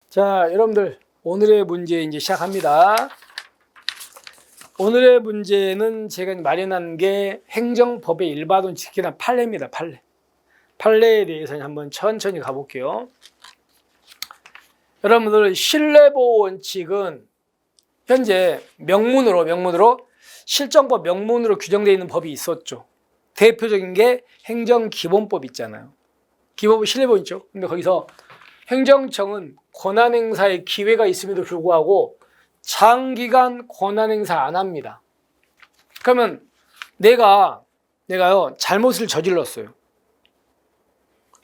자, 여러분들 오늘의 문제 이제 시작합니다. 오늘의 문제는 제가 마련한 게 행정법의 일반론 지키는 판례입니다. 판례에 대해서 한번 천천히 가볼게요. 여러분들 신뢰보호 원칙은 현재 명문으로 실정법 명문으로 규정되어 있는 법이 있었죠. 대표적인 게 행정기본법 있잖아요. 기본법 신뢰보호 있죠. 근데 거기서 행정청은 권한행사에 기회가 있음에도 불구하고 장기간 권한행사 안 합니다. 그러면 내가요 잘못을 저질렀어요.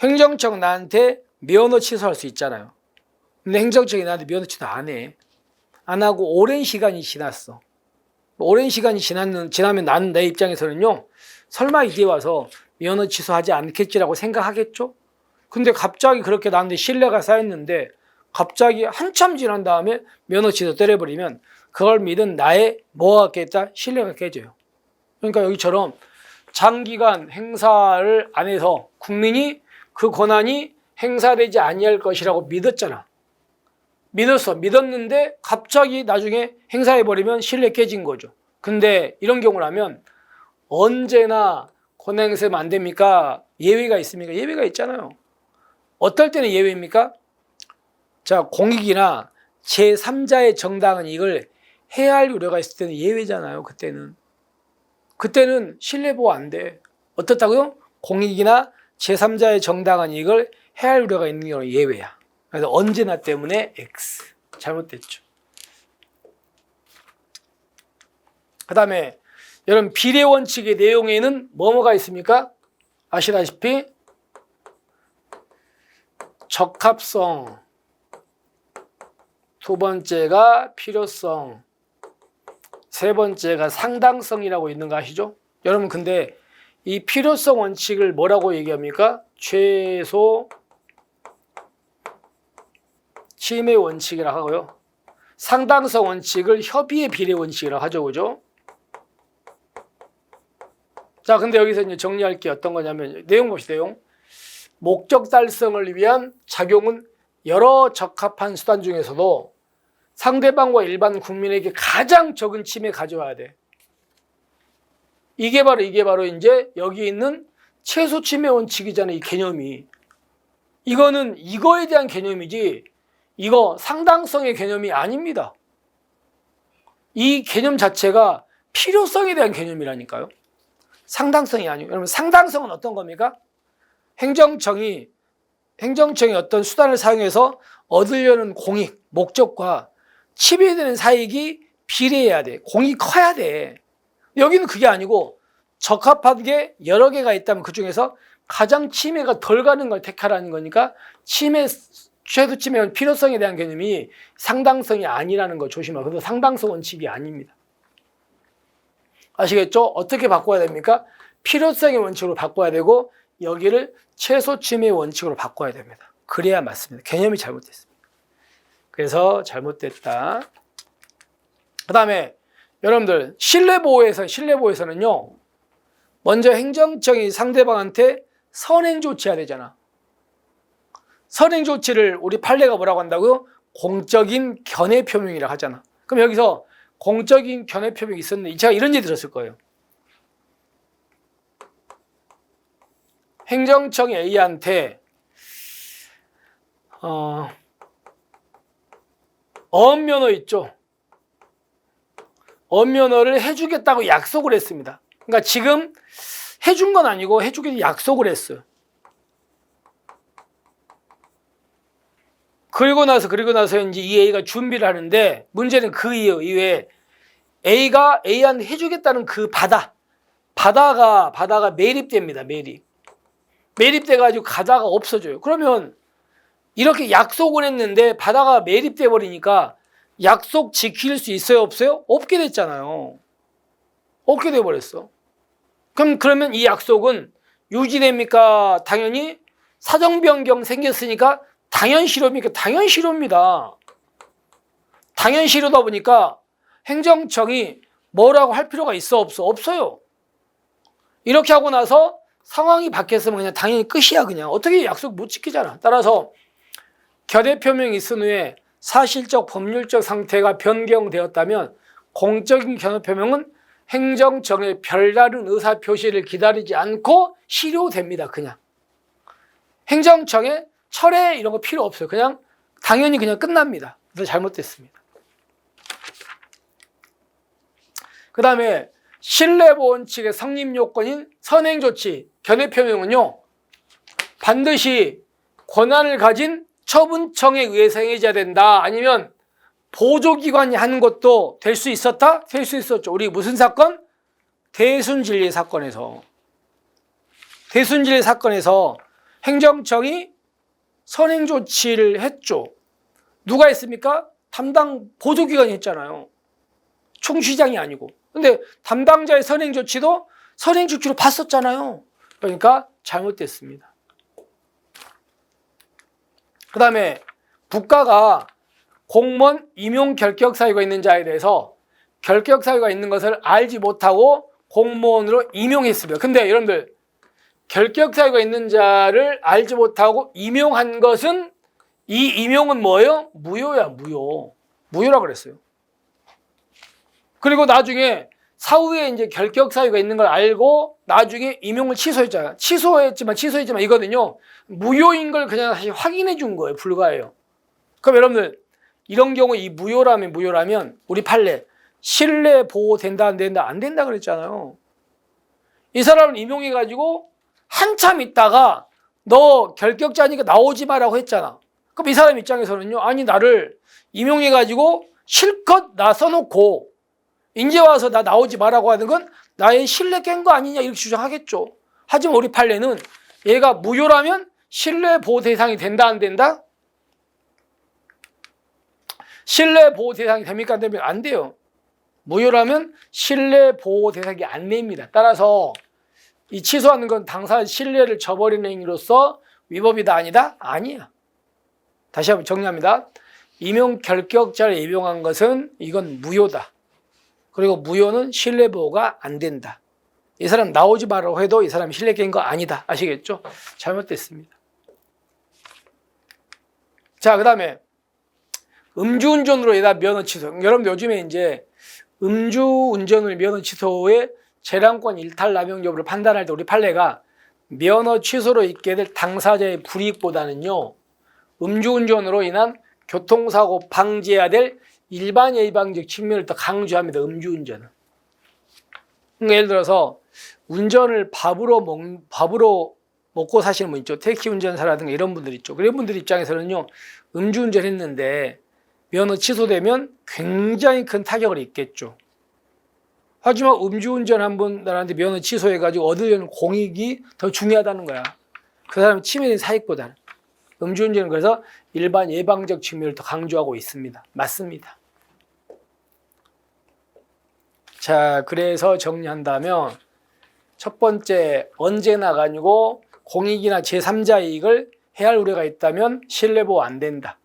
행정청은 나한테 면허 취소할 수 있잖아요. 근데 행정청이 나한테 면허 취소 안 해. 안 하고 오랜 시간이 지났어. 오랜 시간이 지나면 나는 내 입장에서는요, 설마 이제 와서 면허 취소하지 않겠지라고 생각하겠죠? 근데 갑자기 그렇게 나한테 신뢰가 쌓였는데 갑자기 한참 지난 다음에 면허 취소 때려버리면 그걸 믿은 나의 뭐가 깼다? 신뢰가 깨져요. 그러니까 여기처럼 장기간 행사를 안 해서 국민이 그 권한이 행사되지 아니할 것이라고 믿었잖아. 믿었는데 갑자기 나중에 행사해버리면 신뢰 깨진 거죠. 근데 이런 경우라면 언제나 권한 행사하면 안 됩니까? 예외가 있습니까? 예외가 있잖아요. 어떨 때는 예외입니까? 자, 공익이나 제3자의 정당한 이익을 해할 우려가 있을 때는 예외잖아요. 그때는 신뢰보호 안 돼. 어떻다고요? 공익이나 제3자의 정당한 이익을 해할 우려가 있는 경우는 예외야. 그래서 언제나 때문에 X. 잘못됐죠. 그 다음에 여러분 비례원칙의 내용에는 뭐가 있습니까? 아시다시피 적합성, 두 번째가 필요성, 세 번째가 상당성이라고 있는 거 아시죠? 여러분 근데 이 필요성 원칙을 뭐라고 얘기합니까? 최소 침해 원칙이라고 하고요. 상당성 원칙을 협의의 비례 원칙이라고 하죠. 그죠? 자, 근데 여기서 이제 정리할 게 어떤 거냐면 내용 봅시다. 내용. 목적 달성을 위한 작용은 여러 적합한 수단 중에서도 상대방과 일반 국민에게 가장 적은 침해 가져와야 돼. 이게 바로 이제 여기 있는 최소 침해 원칙이잖아요. 이 개념이. 이거는 이거에 대한 개념이지 이거 상당성의 개념이 아닙니다. 이 개념 자체가 필요성에 대한 개념이라니까요. 상당성이 아니고. 여러분 상당성은 어떤 겁니까? 행정청이 어떤 수단을 사용해서 얻으려는 공익, 목적과 침해되는 사익이 비례해야 돼. 공익이 커야 돼. 여기는 그게 아니고 적합한 게 여러 개가 있다면 그중에서 가장 침해가 덜 가는 걸 택하라는 거니까 최소 침해는 필요성에 대한 개념이 상당성이 아니라는 거 조심하고. 그래서 상당성 원칙이 아닙니다. 아시겠죠? 어떻게 바꿔야 됩니까? 필요성의 원칙으로 바꿔야 되고 여기를 최소 침해 원칙으로 바꿔야 됩니다. 그래야 맞습니다. 개념이 잘못됐습니다. 그래서 잘못됐다. 그 다음에 여러분들 신뢰보호에서는요. 먼저 행정청이 상대방한테 선행 조치해야 되잖아. 선행 조치를 우리 판례가 뭐라고 한다고요? 공적인 견해 표명이라고 하잖아. 그럼 여기서 공적인 견해 표명이 있었는데 제가 이런 얘기 들었을 거예요. 행정청이 A한테 어업면허 있죠. 어업면허를 해주겠다고 약속을 했습니다. 그러니까 지금 해준 건 아니고 해주기로 약속을 했어요. 그리고 나서 이제 이 A가 준비를 하는데 문제는 그 이후에 A가 A한테 해주겠다는 그 바다가 매립됩니다. 매립돼가지고 가다가 없어져요. 그러면 이렇게 약속을 했는데 바다가 매립돼 버리니까 약속 지킬 수 있어요? 없어요? 없게 됐잖아요. 없게 돼 버렸어. 그러면 이 약속은 유지됩니까? 당연히 사정 변경 생겼으니까 당연 실효입니까? 당연 실효입니다. 당연 실효다 보니까 행정청이 뭐라고 할 필요가 있어? 없어? 없어요. 이렇게 하고 나서 상황이 바뀌었으면 그냥 당연히 끝이야. 그냥 어떻게 약속 못 지키잖아. 따라서 견해 표명이 있은 후에 사실적 법률적 상태가 변경되었다면 공적인 견해 표명은 행정청의 별다른 의사 표시를 기다리지 않고 실효됩니다. 그냥 행정청의 철회 이런 거 필요 없어요. 그냥 당연히 그냥 끝납니다. 그래서 잘못됐습니다. 그 다음에 신뢰보원칙의 성립 요건인 선행조치, 견해 표명은요, 반드시 권한을 가진 처분청에 의해서 행해져야 된다. 아니면 보조기관이 하는 것도 될 수 있었다? 될 수 있었죠. 우리 무슨 사건? 대순진리 사건에서. 대순진리 사건에서 행정청이 선행조치를 했죠. 누가 했습니까? 담당 보조기관이 했잖아요. 총시장이 아니고. 근데 담당자의 선행조치도 선행조치로 봤었잖아요. 그러니까 잘못됐습니다. 그 다음에 국가가 공무원 임용 결격 사유가 있는 자에 대해서 결격 사유가 있는 것을 알지 못하고 공무원으로 임용했습니다. 근데 여러분들 결격 사유가 있는 자를 알지 못하고 임용한 것은 이 임용은 뭐예요? 무효야, 무효. 무효라고 그랬어요. 그리고 나중에 사후에 이제 결격 사유가 있는 걸 알고 나중에 임용을 취소했잖아요. 취소했지만 이거는요, 무효인 걸 그냥 다시 확인해 준 거예요. 불가해요. 그럼 여러분들 이런 경우 이 무효라면 우리 판례 신뢰 보호 된다 안 된다? 안 된다 그랬잖아요. 이 사람을 임용해가지고 한참 있다가 너 결격자니까 나오지 마라고 했잖아. 그럼 이 사람 입장에서는요, 아니 나를 임용해가지고 실컷 나 써놓고 이제 와서 나 나오지 마라고 하는 건 나의 신뢰 깬 거 아니냐 이렇게 주장하겠죠. 하지만 우리 판례는 얘가 무효라면 신뢰 보호 대상이 된다 안 된다? 신뢰 보호 대상이 됩니까 안 됩니까? 안 돼요. 무효라면 신뢰 보호 대상이 안 됩니다. 따라서 이 취소하는 건 당사자 신뢰를 저버리는 행위로서 위법이다 아니다? 아니야. 다시 한번 정리합니다. 임용 결격자를 임용한 것은 이건 무효다. 그리고 무효는 신뢰 보호가 안 된다. 이 사람 나오지 말라고 해도 이 사람이 신뢰 깬 거 아니다. 아시겠죠? 잘못됐습니다. 자, 그 다음에 음주운전으로 인한 면허 취소. 여러분들 요즘에 이제 음주운전을 면허 취소에 재량권 일탈 남용 여부를 판단할 때 우리 판례가 면허 취소로 있게 될 당사자의 불이익보다는요, 음주운전으로 인한 교통사고 방지해야 될 일반 예방적 측면을 더 강조합니다. 음주운전은. 그러니까 예를 들어서 운전을 밥으로 먹고 사시는 분 있죠. 택시 운전사라든가 이런 분들 있죠. 그런 분들 입장에서는요, 음주운전 했는데 면허 취소되면 굉장히 큰 타격을 입겠죠. 하지만 음주운전 한 분들한테 면허 취소해가지고 얻으려는 공익이 더 중요하다는 거야. 그 사람 치매된 사익보다는. 음주운전은 그래서 일반 예방적 측면을 더 강조하고 있습니다. 맞습니다. 자, 그래서 정리한다면 첫 번째, 언제나 가지고 공익이나 제3자 이익을 해할 우려가 있다면 신뢰보호 안 된다.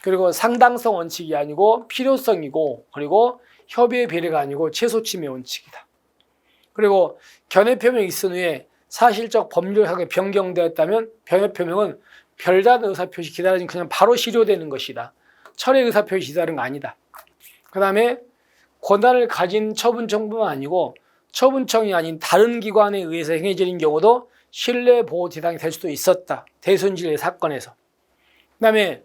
그리고 상당성 원칙이 아니고 필요성이고, 그리고 협의의 배려가 아니고 최소침해 원칙이다. 그리고 견해 표명이 있은 후에 사실적 법률하게 변경되었다면 견해 표명은 별다른 의사표시 기다리지 그냥 바로 실효되는 것이다. 철회 의사표시 기다리는 거 아니다. 그 다음에 권한을 가진 처분청뿐만 아니고 처분청이 아닌 다른 기관에 의해서 행해지는 경우도 신뢰보호 대상이 될 수도 있었다. 대순진리 사건에서. 그 다음에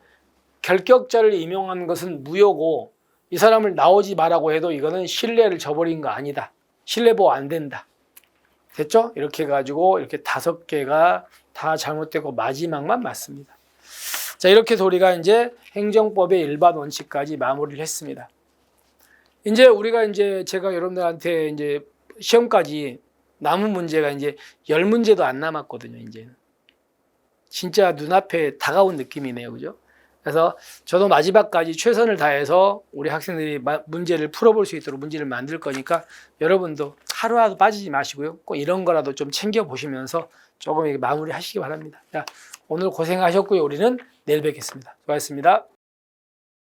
결격자를 임용한 것은 무효고 이 사람을 나오지 말라고 해도 이거는 신뢰를 저버린 거 아니다. 신뢰보호 안 된다. 됐죠? 이렇게 해가지고 이렇게 5개가 다 잘못되고 마지막만 맞습니다. 자, 이렇게 해서 우리가 이제 행정법의 일반 원칙까지 마무리를 했습니다. 이제 우리가 이제 제가 여러분들한테 이제 시험까지 남은 문제가 이제 10문제도 안 남았거든요, 이제는. 진짜 눈앞에 다가온 느낌이네요. 그죠? 그래서 저도 마지막까지 최선을 다해서 우리 학생들이 문제를 풀어볼 수 있도록 문제를 만들 거니까 여러분도 하루라도 빠지지 마시고요. 꼭 이런 거라도 좀 챙겨보시면서 조금 마무리 하시기 바랍니다. 자, 오늘 고생하셨고요. 우리는 내일 뵙겠습니다. 수고하셨습니다.